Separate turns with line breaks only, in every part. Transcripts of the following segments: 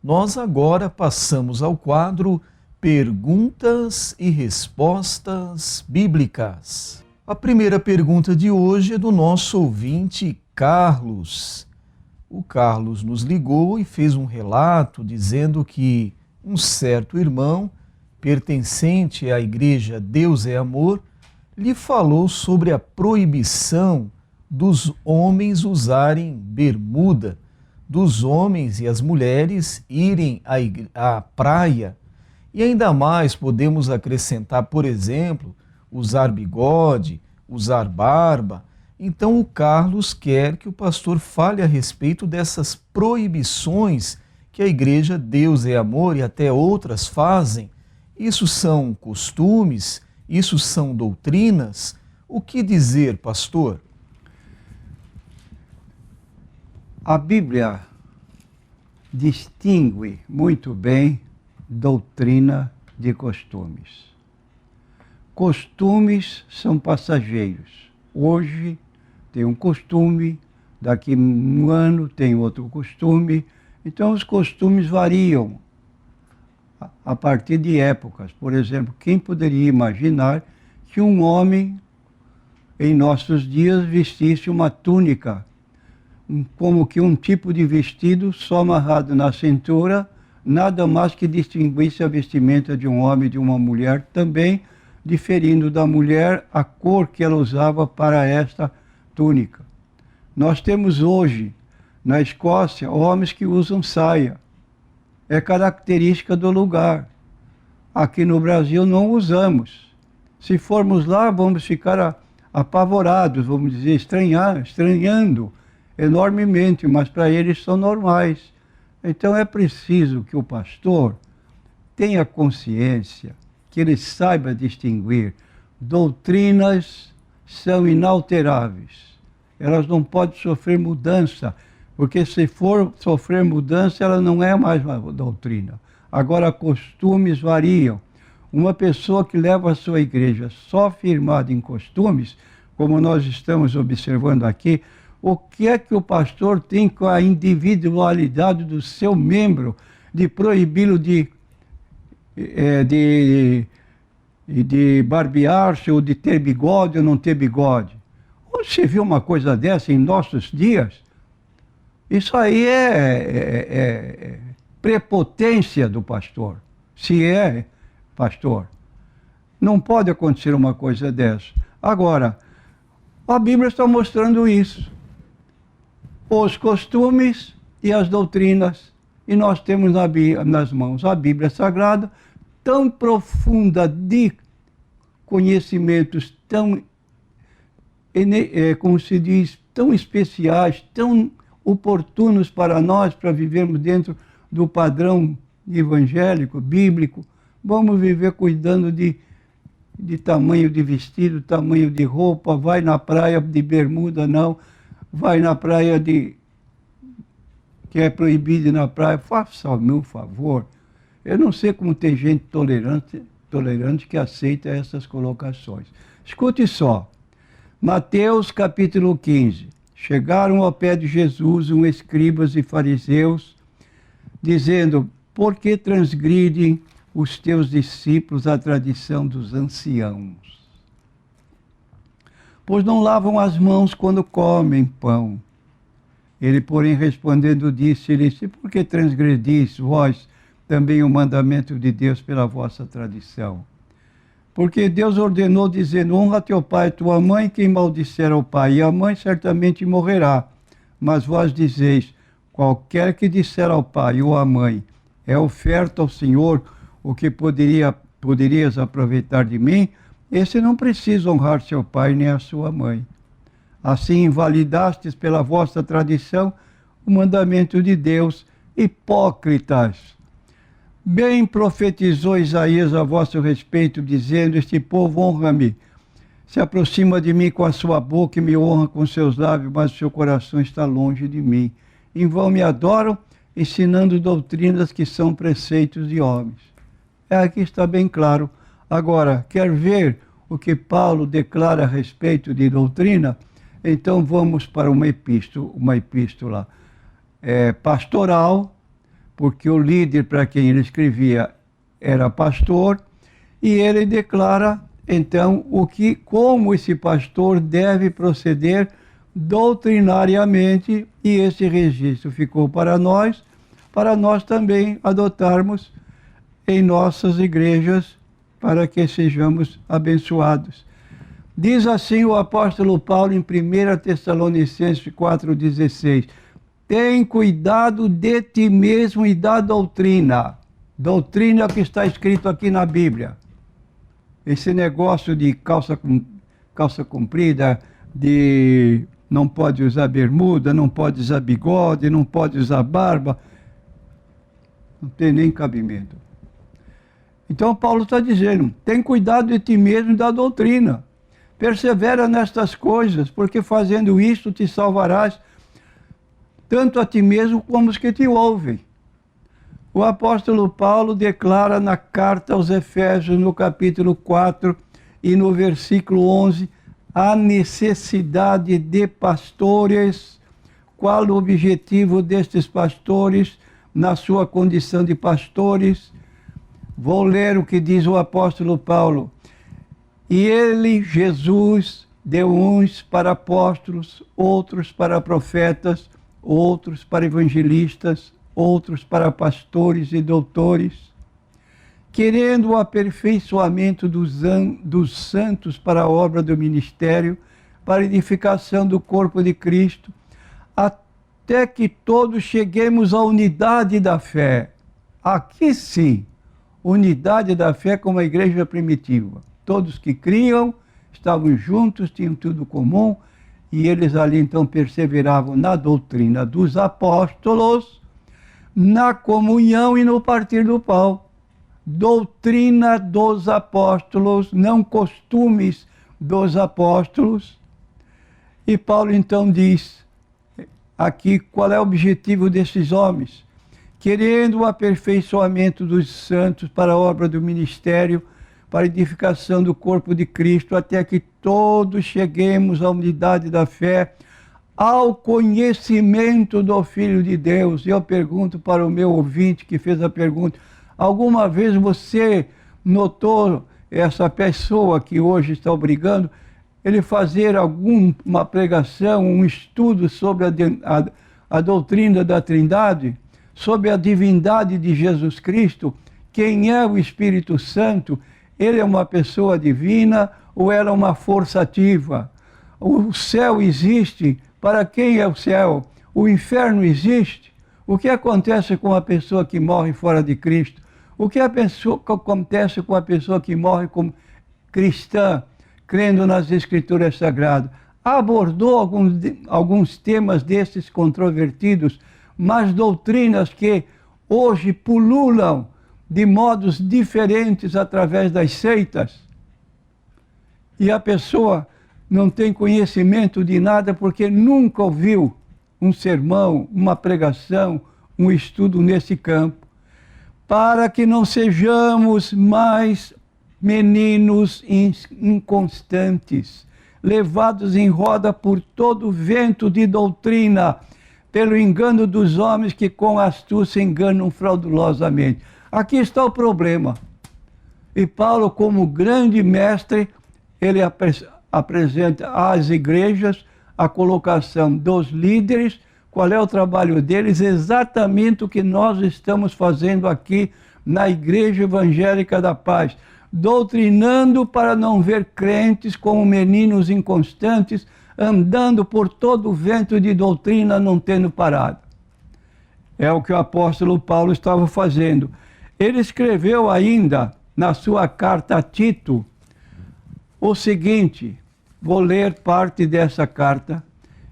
Nós agora passamos ao quadro Perguntas e Respostas Bíblicas. A primeira pergunta de hoje é do nosso ouvinte Carlos. O Carlos nos ligou e fez um relato dizendo que um certo irmão, pertencente à igreja Deus é Amor, lhe falou sobre a proibição dos homens usarem bermuda, dos homens e as mulheres irem à praia. E ainda mais podemos acrescentar, por exemplo, usar bigode, usar barba. Então o Carlos quer que o pastor fale a respeito dessas proibições que a igreja Deus é Amor e até outras fazem. Isso são costumes? Isso são doutrinas? O que dizer, pastor?
A Bíblia distingue muito bem doutrina de costumes. Costumes são passageiros. Hoje tem um costume, daqui a um ano tem outro costume. Então os costumes variam a partir de épocas. Por exemplo, quem poderia imaginar que um homem em nossos dias vestisse uma túnica, como que um tipo de vestido só amarrado na cintura, nada mais que distinguisse a vestimenta de um homem e de uma mulher, também diferindo da mulher a cor que ela usava para esta túnica. Nós temos hoje, na Escócia, homens que usam saia. É característica do lugar. Aqui no Brasil não usamos. Se formos lá, vamos ficar apavorados, vamos dizer, estranhando enormemente, mas para eles são normais. Então é preciso que o pastor tenha consciência, que ele saiba distinguir. Doutrinas são inalteráveis. Elas não podem sofrer mudança, porque se for sofrer mudança, ela não é mais uma doutrina. Agora, costumes variam. Uma pessoa que leva a sua igreja só firmada em costumes, como nós estamos observando aqui, o que é que o pastor tem com a individualidade do seu membro de proibi-lo de barbear-se ou de ter bigode ou não ter bigode? Você viu uma coisa dessa em nossos dias? Isso aí é prepotência do pastor, se é pastor. Não pode acontecer uma coisa dessa. Agora, a Bíblia está mostrando isso. Os costumes e as doutrinas, e nós temos nas mãos a Bíblia Sagrada, tão profunda de conhecimentos, tão, como se diz, tão especiais, tão oportunos para nós, para vivermos dentro do padrão evangélico, bíblico. Vamos viver cuidando de tamanho de vestido, tamanho de roupa, vai na praia de bermuda, não. Vai na praia que é proibido ir na praia, faça o meu favor. Eu não sei como tem gente tolerante que aceita essas colocações. Escute só, Mateus capítulo 15. Chegaram ao pé de Jesus uns escribas e fariseus, dizendo: por que transgridem os teus discípulos a tradição dos anciãos? Pois não lavam as mãos quando comem pão. Ele, porém, respondendo, disse-lhes: por que transgredis vós também o mandamento de Deus pela vossa tradição? Porque Deus ordenou, dizendo: honra teu pai e tua mãe, quem maldisser ao pai e à mãe certamente morrerá. Mas vós dizeis: qualquer que disser ao pai ou à mãe, é oferta ao Senhor o que poderias aproveitar de mim, esse não precisa honrar seu pai nem a sua mãe. Assim invalidastes pela vossa tradição o mandamento de Deus, hipócritas. Bem profetizou Isaías a vosso respeito, dizendo: este povo honra-me, se aproxima de mim com a sua boca e me honra com seus lábios, mas o seu coração está longe de mim. Em vão me adoram, ensinando doutrinas que são preceitos de homens. Aqui está bem claro. Agora, quer ver o que Paulo declara a respeito de doutrina? Então vamos para uma epístola pastoral, porque o líder para quem ele escrevia era pastor, e ele declara então como esse pastor deve proceder doutrinariamente, e esse registro ficou para nós também adotarmos em nossas igrejas, para que sejamos abençoados. Diz assim o apóstolo Paulo em 1 Tessalonicenses 4,16: tem cuidado de ti mesmo e da doutrina. Doutrina que está escrito aqui na Bíblia. Esse negócio de calça comprida, de não pode usar bermuda, não pode usar bigode, não pode usar barba, não tem nem cabimento. Então Paulo está dizendo, tem cuidado de ti mesmo e da doutrina. Persevera nestas coisas, porque fazendo isto te salvarás, tanto a ti mesmo como os que te ouvem. O apóstolo Paulo declara na carta aos Efésios, no capítulo 4 e no versículo 11, a necessidade de pastores. Qual o objetivo destes pastores na sua condição de pastores? Vou ler o que diz o apóstolo Paulo. E ele, Jesus, deu uns para apóstolos, outros para profetas, outros para evangelistas, outros para pastores e doutores, querendo o aperfeiçoamento dos santos para a obra do ministério, para a edificação do corpo de Cristo, até que todos cheguemos à unidade da fé. Aqui sim, unidade da fé como a igreja primitiva. Todos que criam, estavam juntos, tinham tudo comum, e eles ali então perseveravam na doutrina dos apóstolos, na comunhão e no partir do pão. Doutrina dos apóstolos, não costumes dos apóstolos. E Paulo então diz aqui qual é o objetivo desses homens. Querendo o aperfeiçoamento dos santos para a obra do ministério, para a edificação do corpo de Cristo, até que todos cheguemos à unidade da fé, ao conhecimento do Filho de Deus. E eu pergunto para o meu ouvinte que fez a pergunta, alguma vez você notou essa pessoa que hoje está obrigando ele fazer alguma pregação, um estudo sobre a doutrina da Trindade, sobre a divindade de Jesus Cristo, quem é o Espírito Santo? Ele é uma pessoa divina ou ela é uma força ativa? O céu existe? Para quem é o céu? O inferno existe? O que acontece com a pessoa que morre fora de Cristo? O que acontece com a pessoa que morre como cristã, crendo nas Escrituras Sagradas? Abordou alguns temas desses controvertidos, mas doutrinas que hoje pululam de modos diferentes através das seitas. E a pessoa não tem conhecimento de nada porque nunca ouviu um sermão, uma pregação, um estudo nesse campo. Para que não sejamos mais meninos inconstantes, levados em roda por todo vento de doutrina, pelo engano dos homens que com astúcia enganam fraudulosamente. Aqui está o problema. E Paulo, como grande mestre, ele apresenta às igrejas a colocação dos líderes, qual é o trabalho deles, exatamente o que nós estamos fazendo aqui na Igreja Evangélica da Paz, doutrinando para não ver crentes como meninos inconstantes, andando por todo o vento de doutrina, não tendo parado. É o que o apóstolo Paulo estava fazendo. Ele escreveu ainda na sua carta a Tito o seguinte, vou ler parte dessa carta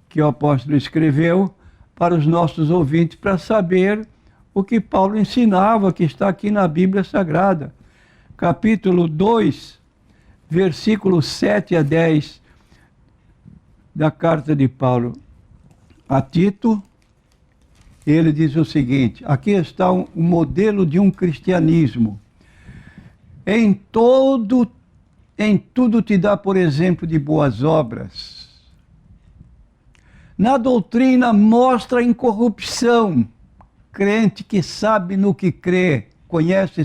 que o apóstolo escreveu para os nossos ouvintes, para saber o que Paulo ensinava, que está aqui na Bíblia Sagrada. Capítulo 2, versículos 7 a 10 da carta de Paulo a Tito. Ele diz o seguinte, aqui está um modelo de um cristianismo. Em tudo te dá, por exemplo, de boas obras. Na doutrina mostra a incorrupção. crente que sabe no que crê, conhece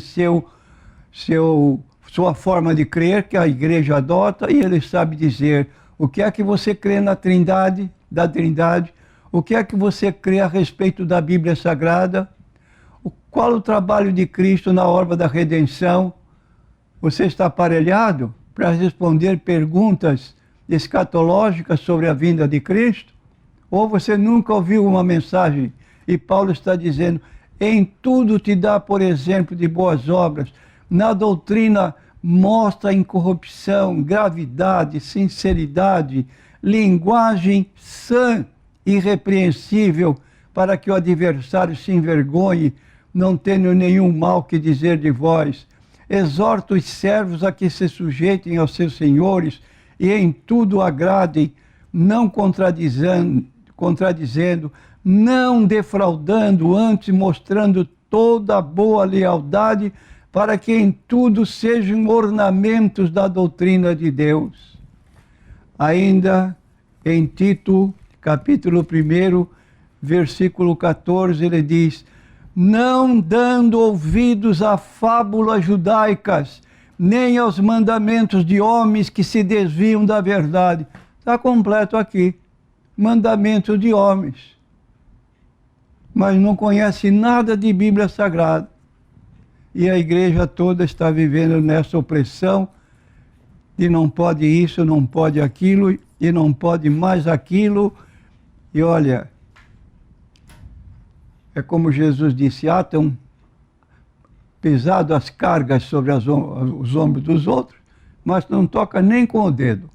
sua forma de crer, que a igreja adota, e ele sabe dizer o que é que você crê na Trindade, da Trindade, o que é que você crê a respeito da Bíblia Sagrada, qual o trabalho de Cristo na obra da redenção. Você está aparelhado para responder perguntas escatológicas sobre a vinda de Cristo? Ou você nunca ouviu uma mensagem? E Paulo está dizendo, em tudo te dá, por exemplo, de boas obras. Na doutrina mostra incorrupção, gravidade, sinceridade, linguagem sã, irrepreensível, para que o adversário se envergonhe, não tendo nenhum mal que dizer de vós. Exorta os servos a que se sujeitem aos seus senhores e em tudo agradem, não contradizendo, não defraudando, antes mostrando toda a boa lealdade, para que em tudo sejam ornamentos da doutrina de Deus. Ainda em Tito, capítulo 1, versículo 14, ele diz, não dando ouvidos a fábulas judaicas, nem aos mandamentos de homens que se desviam da verdade. Está completo aqui, mandamentos de homens. Mas não conhece nada de Bíblia Sagrada. E a igreja toda está vivendo nessa opressão de não pode isso, não pode aquilo, e não pode mais aquilo. E olha, é como Jesus disse, atam pesado as cargas sobre os ombros dos outros, mas não toca nem com o dedo.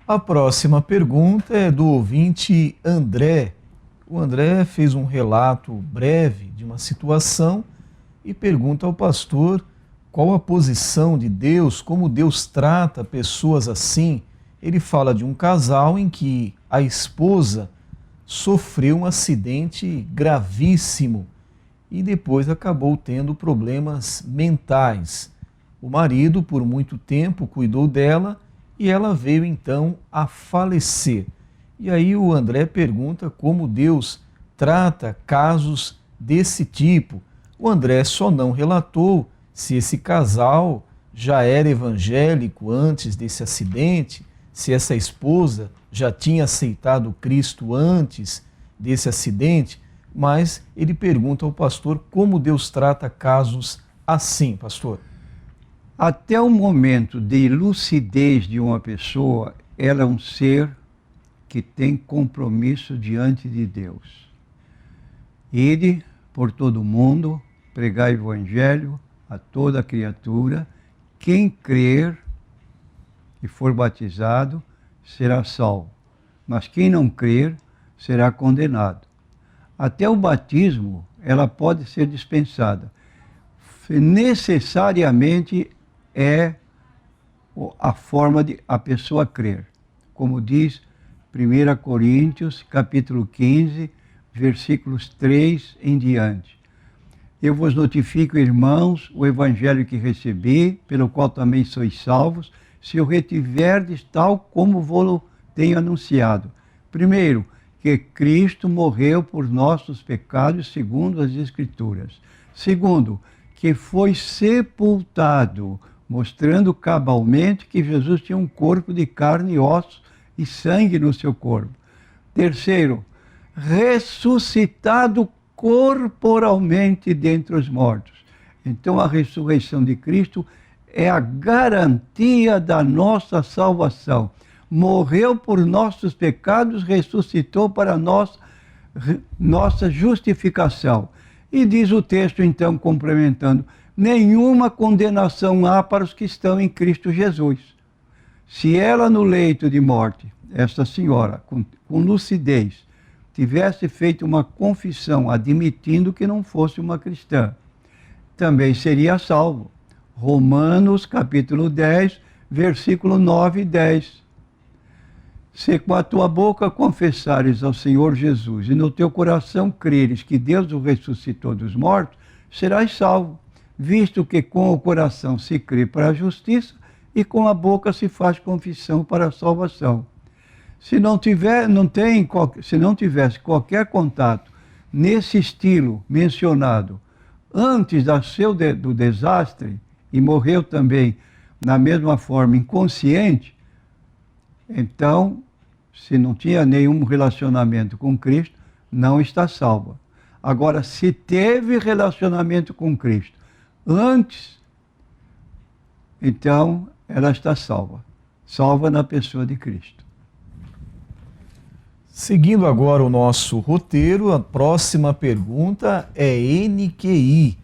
A próxima pergunta é do ouvinte André. O André fez um relato breve de uma situação e pergunta ao pastor qual a posição de Deus, como Deus trata pessoas assim. Ele fala de um casal em que a esposa sofreu um acidente gravíssimo e depois acabou tendo problemas mentais. O marido, por muito tempo, cuidou dela e ela veio então a falecer. E aí o André pergunta como Deus trata casos desse tipo. O André só não relatou se esse casal já era evangélico antes desse acidente, se essa esposa já tinha aceitado Cristo antes desse acidente, mas ele pergunta ao pastor como Deus trata casos assim, pastor.
Até o momento de lucidez de uma pessoa, ela é um ser que tem compromisso diante de Deus. Ide por todo o mundo, pregar o evangelho a toda criatura. Quem crer e for batizado será salvo, mas quem não crer será condenado. Até o batismo ela pode ser dispensada. Necessariamente é a forma de a pessoa crer. Como diz 1 Coríntios, capítulo 15, versículos 3 em diante. Eu vos notifico, irmãos, o evangelho que recebi, pelo qual também sois salvos, se o retiverdes tal como vou-lo tenho anunciado. Primeiro, que Cristo morreu por nossos pecados, segundo as Escrituras. Segundo, que foi sepultado, mostrando cabalmente que Jesus tinha um corpo de carne e ossos e sangue no seu corpo. Terceiro, ressuscitado corporalmente dentre os mortos. Então a ressurreição de Cristo é a garantia da nossa salvação. Morreu por nossos pecados, ressuscitou para nossa justificação. E diz o texto, então, complementando, nenhuma condenação há para os que estão em Cristo Jesus. Se ela no leito de morte, esta senhora, com lucidez, tivesse feito uma confissão admitindo que não fosse uma cristã, também seria salvo. Romanos, capítulo 10, versículo 9 e 10. Se com a tua boca confessares ao Senhor Jesus e no teu coração creres que Deus o ressuscitou dos mortos, serás salvo, visto que com o coração se crê para a justiça e com a boca se faz confissão para a salvação. Se não tivesse qualquer contato nesse estilo mencionado antes do desastre e morreu também na mesma forma inconsciente, então, se não tinha nenhum relacionamento com Cristo, não está salva. Agora, se teve relacionamento com Cristo antes, então ela está salva. Salva na pessoa de Cristo.
Seguindo agora o nosso roteiro, a próxima pergunta é NQI.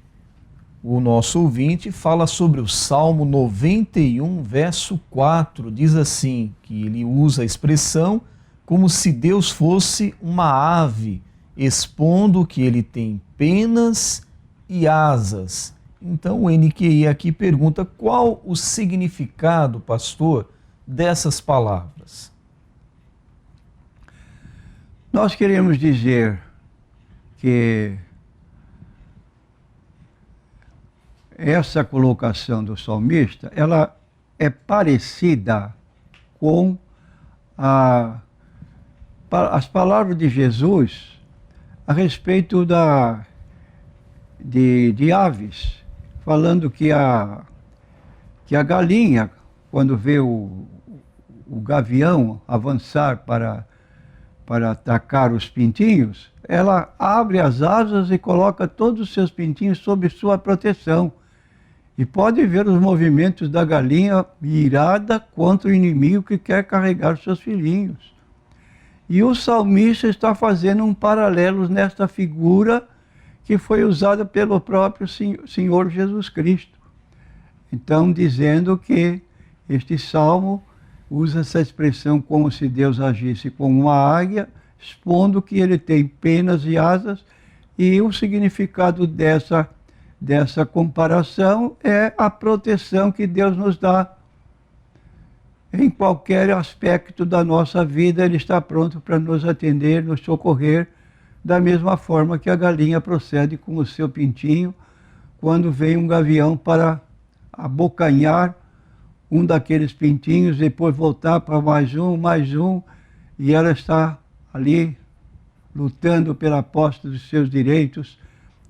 O nosso ouvinte fala sobre o Salmo 91, verso 4. Diz assim, que ele usa a expressão como se Deus fosse uma ave, expondo que ele tem penas e asas. Então o NQI aqui pergunta qual o significado, pastor, dessas palavras.
Nós queremos dizer que essa colocação do salmista, ela é parecida com as palavras de Jesus a respeito de aves, falando que a galinha, quando vê o gavião avançar para atacar os pintinhos, ela abre as asas e coloca todos os seus pintinhos sob sua proteção. E pode ver os movimentos da galinha irada contra o inimigo que quer carregar seus filhinhos. E o salmista está fazendo um paralelo nesta figura que foi usada pelo próprio Senhor Jesus Cristo. Então, dizendo que este salmo usa essa expressão como se Deus agisse como uma águia, expondo que ele tem penas e asas, e o significado dessa comparação é a proteção que Deus nos dá. Em qualquer aspecto da nossa vida, Ele está pronto para nos atender, nos socorrer, da mesma forma que a galinha procede com o seu pintinho, quando vem um gavião para abocanhar um daqueles pintinhos, depois voltar para mais um, e ela está ali lutando pela posse dos seus direitos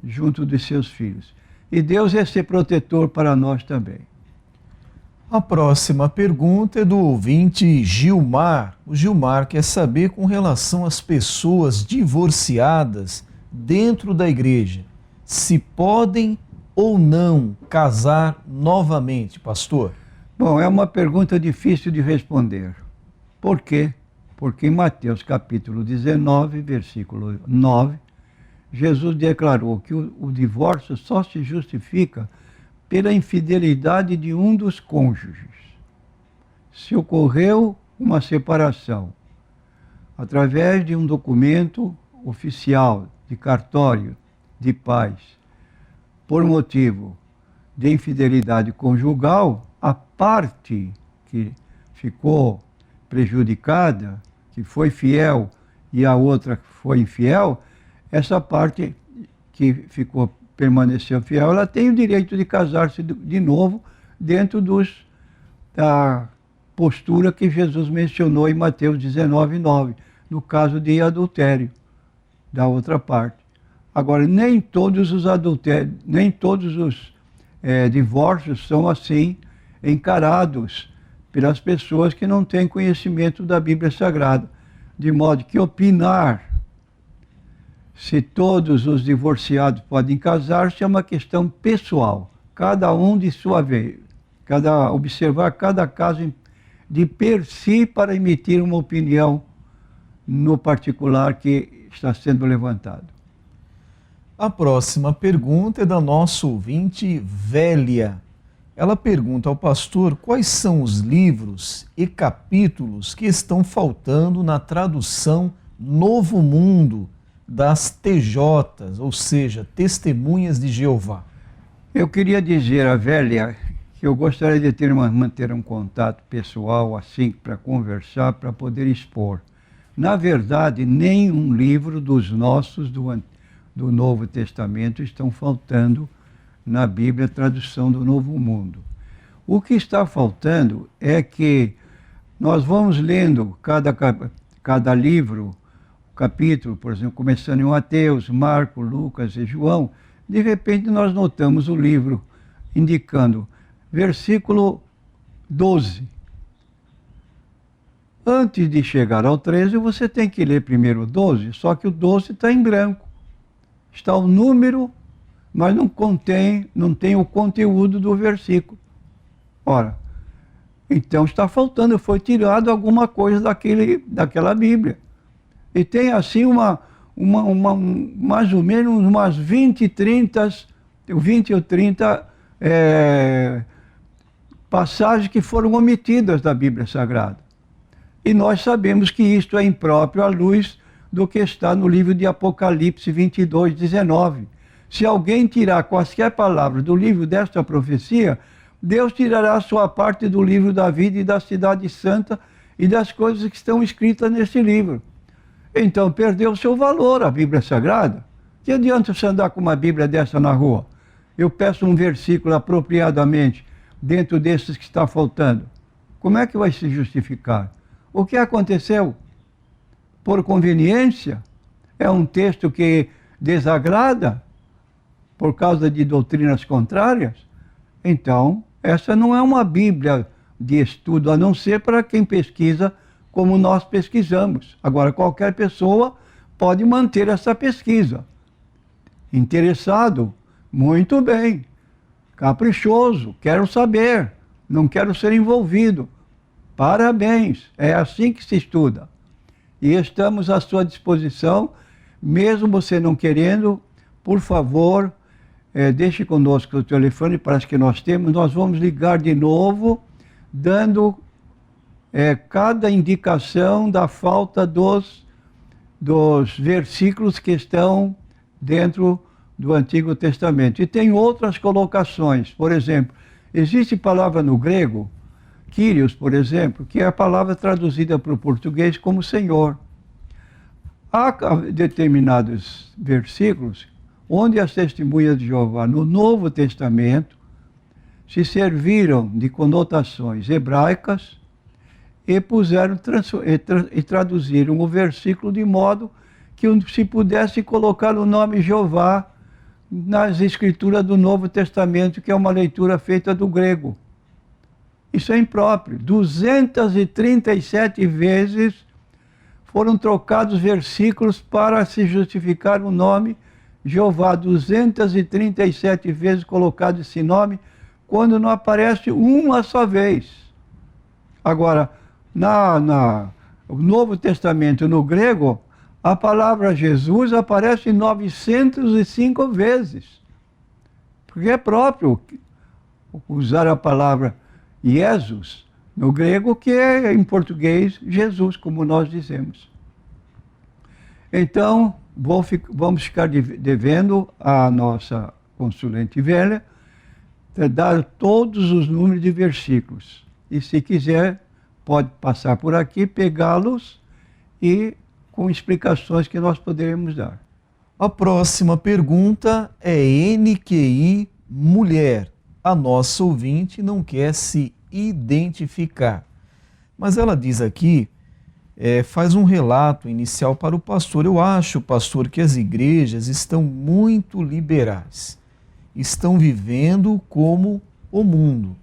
junto dos seus filhos. E Deus é esse protetor para nós também.
A próxima pergunta é do ouvinte Gilmar. O Gilmar quer saber com relação às pessoas divorciadas dentro da igreja, se podem ou não casar novamente, pastor?
Bom, é uma pergunta difícil de responder. Por quê? Porque em Mateus capítulo 19, versículo 9, Jesus declarou que o divórcio só se justifica pela infidelidade de um dos cônjuges. Se ocorreu uma separação através de um documento oficial de cartório de paz, por motivo de infidelidade conjugal, a parte que ficou prejudicada, que foi fiel e a outra foi infiel, essa parte que permaneceu fiel, ela tem o direito de casar-se de novo dentro da postura que Jesus mencionou em Mateus 19, 9, no caso de adultério da outra parte. Agora, nem todos os divórcios são assim encarados pelas pessoas que não têm conhecimento da Bíblia Sagrada, de modo que opinar se todos os divorciados podem casar-se é uma questão pessoal, cada um de sua vez, observar cada caso de per si para emitir uma opinião no particular que está sendo levantado.
A próxima pergunta é da nossa ouvinte Vélia. Ela pergunta ao pastor quais são os livros e capítulos que estão faltando na tradução Novo Mundo das TJs, ou seja, Testemunhas de Jeová.
Eu queria dizer à Vélia que eu gostaria de manter um contato pessoal assim para conversar, para poder expor. Na verdade, nenhum livro dos nossos do Novo Testamento estão faltando na Bíblia, tradução do Novo Mundo. O que está faltando é que nós vamos lendo cada livro, capítulo, por exemplo, começando em Mateus, Marcos, Lucas e João, de repente nós notamos o livro indicando versículo 12. Antes de chegar ao 13, você tem que ler primeiro o 12, só que o 12 está em branco. Está o número, mas não tem o conteúdo do versículo. Ora, então está faltando, foi tirado alguma coisa daquela Bíblia. E tem assim mais ou menos umas 20 ou 30 passagens que foram omitidas da Bíblia Sagrada. E nós sabemos que isto é impróprio à luz do que está no livro de Apocalipse 22, 19. Se alguém tirar quaisquer palavras do livro desta profecia, Deus tirará a sua parte do livro da vida e da cidade santa e das coisas que estão escritas nesse livro. Então perdeu o seu valor a Bíblia Sagrada. Que adianta você andar com uma Bíblia dessa na rua? Eu peço um versículo apropriadamente dentro desses que está faltando. Como é que vai se justificar? O que aconteceu? Por conveniência? É um texto que desagrada por causa de doutrinas contrárias? Então, essa não é uma Bíblia de estudo, a não ser para quem pesquisa como nós pesquisamos. Agora, qualquer pessoa pode manter essa pesquisa. Interessado? Muito bem. Caprichoso? Quero saber. Não quero ser envolvido. Parabéns, é assim que se estuda. E estamos à sua disposição, mesmo você não querendo, por favor, deixe conosco o telefone, parece que nós temos, nós vamos ligar de novo, dando cada indicação da falta dos versículos que estão dentro do Antigo Testamento. E tem outras colocações, por exemplo, existe palavra no grego, Kyrios, por exemplo, que é a palavra traduzida para o português como Senhor. Há determinados versículos onde as testemunhas de Jeová no Novo Testamento se serviram de conotações hebraicas e traduziram o versículo de modo que se pudesse colocar o nome Jeová nas escrituras do Novo Testamento, que é uma leitura feita do grego. Isso é impróprio. 237 vezes foram trocados versículos para se justificar o nome Jeová. 237 vezes colocado esse nome, quando não aparece uma só vez. Agora, no Novo Testamento, no grego, a palavra Jesus aparece 905 vezes. Porque é próprio usar a palavra Jesus, no grego, que é em português Jesus, como nós dizemos. Então, vamos ficar devendo à nossa consulente velha dar todos os números de versículos. E se quiser, pode passar por aqui, pegá-los e com explicações que nós poderemos dar.
A próxima pergunta é NQI Mulher. A nossa ouvinte não quer se identificar. Mas ela diz aqui, faz um relato inicial para o pastor. Eu acho, pastor, que as igrejas estão muito liberais. Estão vivendo como o mundo.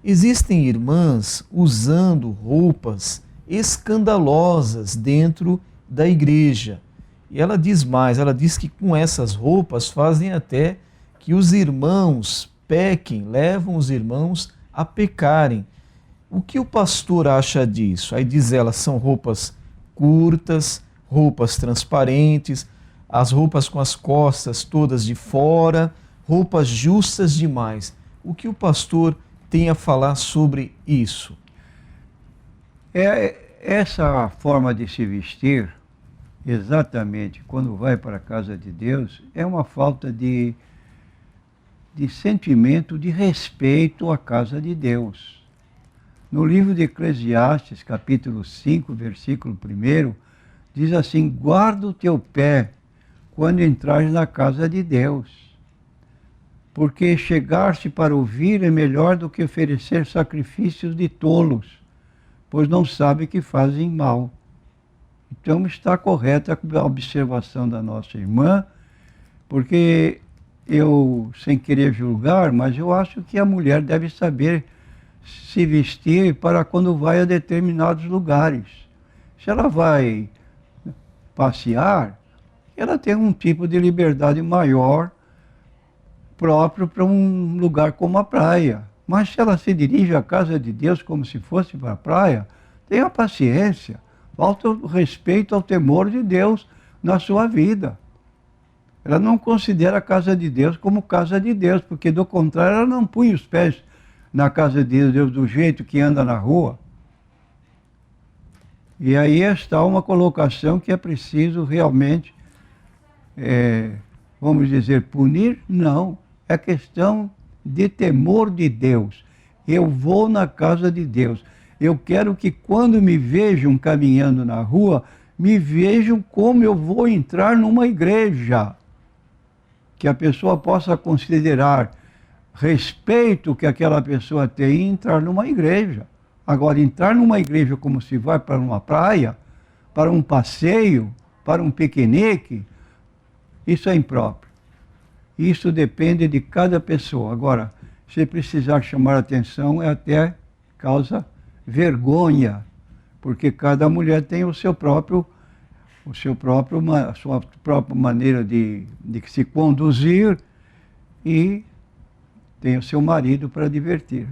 Existem irmãs usando roupas escandalosas dentro da igreja. E ela diz mais, ela diz que com essas roupas fazem até que os irmãos pequem, levam os irmãos a pecarem. O que o pastor acha disso? Aí diz ela, são roupas curtas, roupas transparentes, as roupas com as costas todas de fora, roupas justas demais. O que o pastor tem a falar sobre isso?
Essa forma de se vestir, exatamente quando vai para a casa de Deus, é uma falta de sentimento de respeito à casa de Deus. No livro de Eclesiastes, capítulo 5, versículo 1, diz assim: guarda o teu pé quando entrares na casa de Deus, porque chegar-se para ouvir é melhor do que oferecer sacrifícios de tolos, pois não sabe que fazem mal. Então está correta a observação da nossa irmã, porque eu, sem querer julgar, mas eu acho que a mulher deve saber se vestir para quando vai a determinados lugares. Se ela vai passear, ela tem um tipo de liberdade maior próprio para um lugar como a praia. Mas se ela se dirige à casa de Deus como se fosse para a praia, tenha paciência, falta o respeito ao temor de Deus na sua vida. Ela não considera a casa de Deus como casa de Deus, porque do contrário ela não punha os pés na casa de Deus do jeito que anda na rua. E aí está uma colocação que é preciso realmente, vamos dizer, punir? Não. É questão de temor de Deus. Eu vou na casa de Deus. Eu quero que quando me vejam caminhando na rua, me vejam como eu vou entrar numa igreja. Que a pessoa possa considerar respeito que aquela pessoa tem em entrar numa igreja. Agora, entrar numa igreja como se vai para uma praia, para um passeio, para um piquenique, isso é impróprio. Isso depende de cada pessoa. Agora, se precisar chamar atenção, é até causa vergonha, porque cada mulher tem a sua própria maneira de se conduzir e tem o seu marido para divertir.